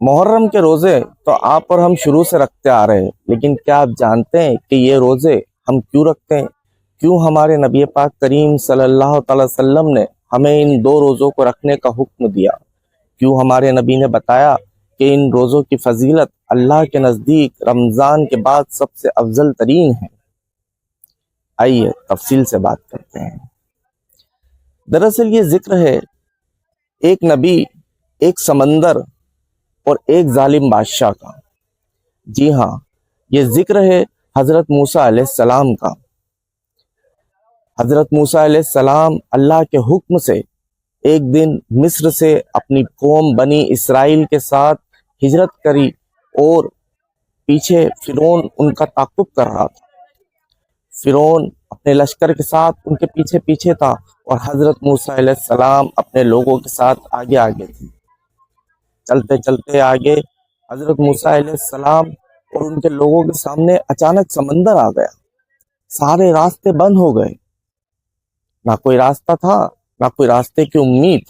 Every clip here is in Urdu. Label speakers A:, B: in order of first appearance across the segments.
A: محرم کے روزے تو آپ اور ہم شروع سے رکھتے آ رہے ہیں، لیکن کیا آپ جانتے ہیں کہ یہ روزے ہم کیوں رکھتے ہیں؟ کیوں ہمارے نبی پاک کریم صلی اللہ تعالی وسلم نے ہمیں ان دو روزوں کو رکھنے کا حکم دیا؟ کیوں ہمارے نبی نے بتایا کہ ان روزوں کی فضیلت اللہ کے نزدیک رمضان کے بعد سب سے افضل ترین ہے؟ آئیے تفصیل سے بات کرتے ہیں۔ دراصل یہ ذکر ہے ایک نبی، ایک سمندر اور ایک ظالم بادشاہ کا۔ جی ہاں، یہ ذکر ہے حضرت موسیٰ علیہ السلام کا۔ حضرت موسیٰ علیہ السلام اللہ کے حکم سے ایک دن مصر سے اپنی قوم بنی اسرائیل کے ساتھ ہجرت کری اور پیچھے فرعون ان کا تعقب کر رہا تھا۔ فرعون اپنے لشکر کے ساتھ ان کے پیچھے پیچھے تھا اور حضرت موسیٰ علیہ السلام اپنے لوگوں کے ساتھ آگے آگے تھے۔ چلتے چلتے آگے حضرت موسیٰ علیہ السلام اور ان کے لوگوں کے سامنے اچانک سمندر آ گیا۔ سارے راستے بند ہو گئے، نہ کوئی راستہ تھا، نہ کوئی راستے کی امید۔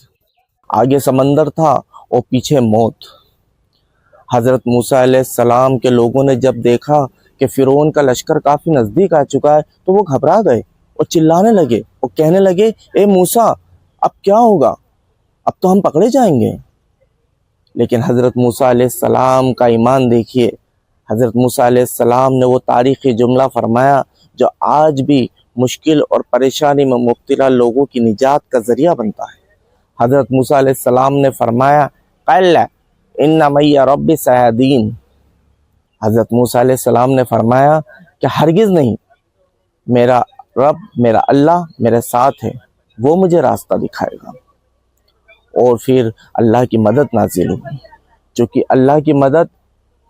A: آگے سمندر تھا اور پیچھے موت۔ حضرت موسیٰ علیہ السلام کے لوگوں نے جب دیکھا کہ فرعون کا لشکر کافی نزدیک آ چکا ہے تو وہ گھبرا گئے اور چلانے لگے اور کہنے لگے، اے موسیٰ، اب کیا ہوگا؟ اب تو ہم پکڑے جائیں گے۔ لیکن حضرت موسیٰ علیہ السلام کا ایمان دیکھیے۔ حضرت موسیٰ علیہ السلام نے وہ تاریخی جملہ فرمایا جو آج بھی مشکل اور پریشانی میں مبتلا لوگوں کی نجات کا ذریعہ بنتا ہے۔ حضرت موسیٰ علیہ السلام نے فرمایا، قَلَّ إِنَّ مَعِیَ رَبِّ سَیَہْدِینِ۔ حضرت موسیٰ علیہ السلام نے فرمایا کہ ہرگز نہیں، میرا رب، میرا اللہ میرے ساتھ ہے، وہ مجھے راستہ دکھائے گا۔ اور پھر اللہ کی مدد نازل ہوئی، چونکہ اللہ کی مدد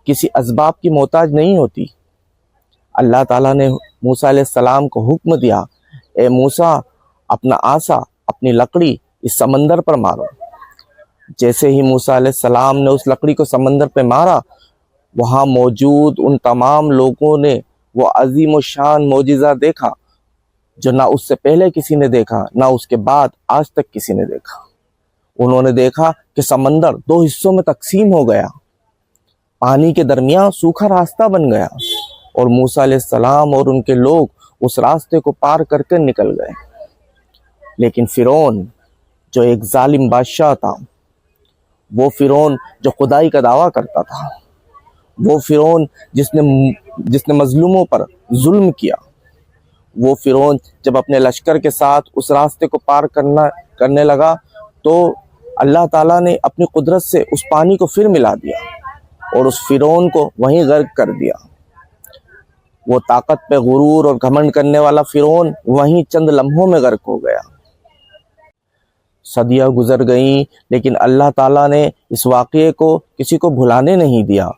A: کسی اسباب کی محتاج نہیں ہوتی۔ اللہ تعالیٰ نے موسیٰ علیہ السلام کو حکم دیا، اے موسیٰ، اپنا عصا، اپنی لکڑی اس سمندر پر مارو۔ جیسے ہی موسیٰ علیہ السلام نے اس لکڑی کو سمندر پہ مارا، وہاں موجود ان تمام لوگوں نے وہ عظیم و شان معجزہ دیکھا جو نہ اس سے پہلے کسی نے دیکھا، نہ اس کے بعد آج تک کسی نے دیکھا۔ انہوں نے دیکھا کہ سمندر دو حصوں میں تقسیم ہو گیا، پانی کے درمیان سوکھا راستہ بن گیا اور موسیٰ علیہ السلام اور ان کے لوگ اس راستے کو پار کر کے نکل گئے۔ لیکن فرعون جو ایک ظالم بادشاہ تھا، وہ فرعون جو خدائی کا دعویٰ کرتا تھا، وہ فرعون جس نے مظلوموں پر ظلم کیا، وہ فرعون جب اپنے لشکر کے ساتھ اس راستے کو پار کرنے لگا تو اللہ تعالیٰ نے اپنی قدرت سے اس پانی کو پھر ملا دیا اور اس فرعون کو وہیں غرق کر دیا۔ وہ طاقت پہ غرور اور گھمنڈ کرنے والا فرعون وہیں چند لمحوں میں غرق ہو گیا۔ صدیاں گزر گئیں، لیکن اللہ تعالیٰ نے اس واقعے کو کسی کو بھلانے نہیں دیا۔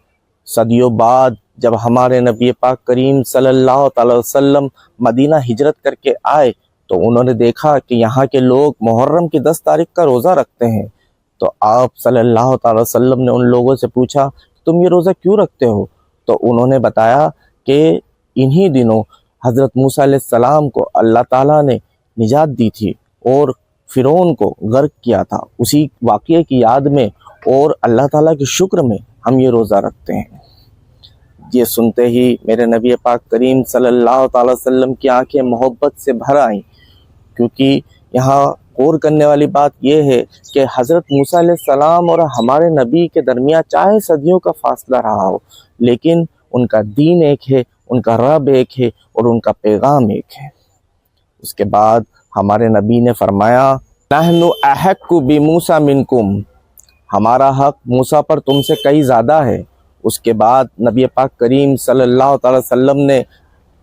A: صدیوں بعد جب ہمارے نبی پاک کریم صلی اللہ تعالی وسلم مدینہ ہجرت کر کے آئے تو انہوں نے دیکھا کہ یہاں کے لوگ محرم کی 10 تاریخ کا روزہ رکھتے ہیں۔ تو آپ صلی اللہ تعالی وسلم نے ان لوگوں سے پوچھا، تم یہ روزہ کیوں رکھتے ہو؟ تو انہوں نے بتایا کہ انہی دنوں حضرت موسیٰ علیہ السلام کو اللہ تعالیٰ نے نجات دی تھی اور فرعون کو غرق کیا تھا۔ اسی واقعے کی یاد میں اور اللہ تعالیٰ کے شکر میں ہم یہ روزہ رکھتے ہیں۔ یہ سنتے ہی میرے نبی پاک کریم صلی اللہ تعالی وسلم کی آنکھیں محبت سے بھر آئیں، کیونکہ یہاں غور کرنے والی بات یہ ہے کہ حضرت موسیٰ علیہ السلام اور ہمارے نبی کے درمیان چاہے صدیوں کا فاصلہ رہا ہو، لیکن ان کا دین ایک ہے، ان کا رب ایک ہے اور ان کا پیغام ایک ہے۔ اس کے بعد ہمارے نبی نے فرمایا، نحن احق بموسیٰ منکم، ہمارا حق موسیٰ پر تم سے کئی زیادہ ہے۔ اس کے بعد نبی پاک کریم صلی اللہ تعالی وسلم نے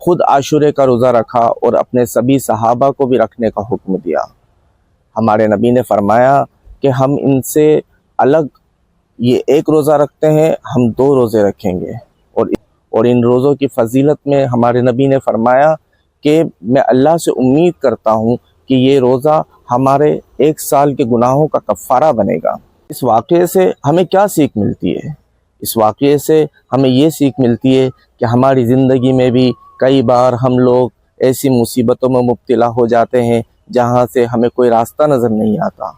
A: خود عاشورے کا روزہ رکھا اور اپنے سبھی صحابہ کو بھی رکھنے کا حکم دیا۔ ہمارے نبی نے فرمایا کہ ہم ان سے الگ یہ ایک روزہ رکھتے ہیں، ہم 2 روزے رکھیں گے۔ اور ان روزوں کی فضیلت میں ہمارے نبی نے فرمایا کہ میں اللہ سے امید کرتا ہوں کہ یہ روزہ ہمارے 1 سال کے گناہوں کا کفارہ بنے گا۔ اس واقعے سے ہمیں کیا سیکھ ملتی ہے؟ اس واقعے سے ہمیں یہ سیکھ ملتی ہے کہ ہماری زندگی میں بھی کئی بار ہم لوگ ایسی مصیبتوں میں مبتلا ہو جاتے ہیں جہاں سے ہمیں کوئی راستہ نظر نہیں آتا۔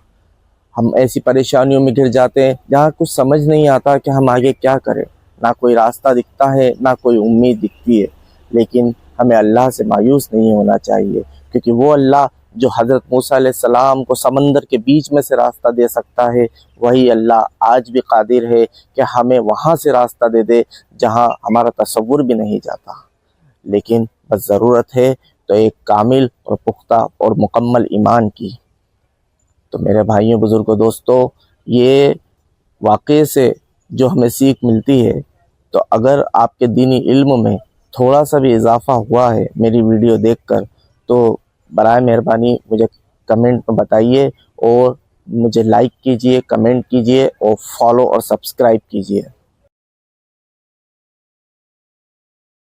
A: ہم ایسی پریشانیوں میں گر جاتے ہیں جہاں کچھ سمجھ نہیں آتا کہ ہم آگے کیا کریں، نہ کوئی راستہ دکھتا ہے نہ کوئی امید دکھتی ہے۔ لیکن ہمیں اللہ سے مایوس نہیں ہونا چاہیے، کیونکہ وہ اللہ جو حضرت موسیٰ علیہ السلام کو سمندر کے بیچ میں سے راستہ دے سکتا ہے، وہی اللہ آج بھی قادر ہے کہ ہمیں وہاں سے راستہ دے دے جہاں ہمارا تصور بھی نہیں جاتا۔ لیکن بس ضرورت ہے تو ایک کامل اور پختہ اور مکمل ایمان کی۔ تو میرے بھائیوں، بزرگوں، دوستوں، یہ واقعے سے جو ہمیں سیکھ ملتی ہے، تو اگر آپ کے دینی علم میں تھوڑا سا بھی اضافہ ہوا ہے میری ویڈیو دیکھ کر، تو برائے مہربانی مجھے کمنٹ میں بتائیے، اور مجھے لائک کیجئے، کمنٹ کیجئے، اور فالو اور سبسکرائب کیجئے۔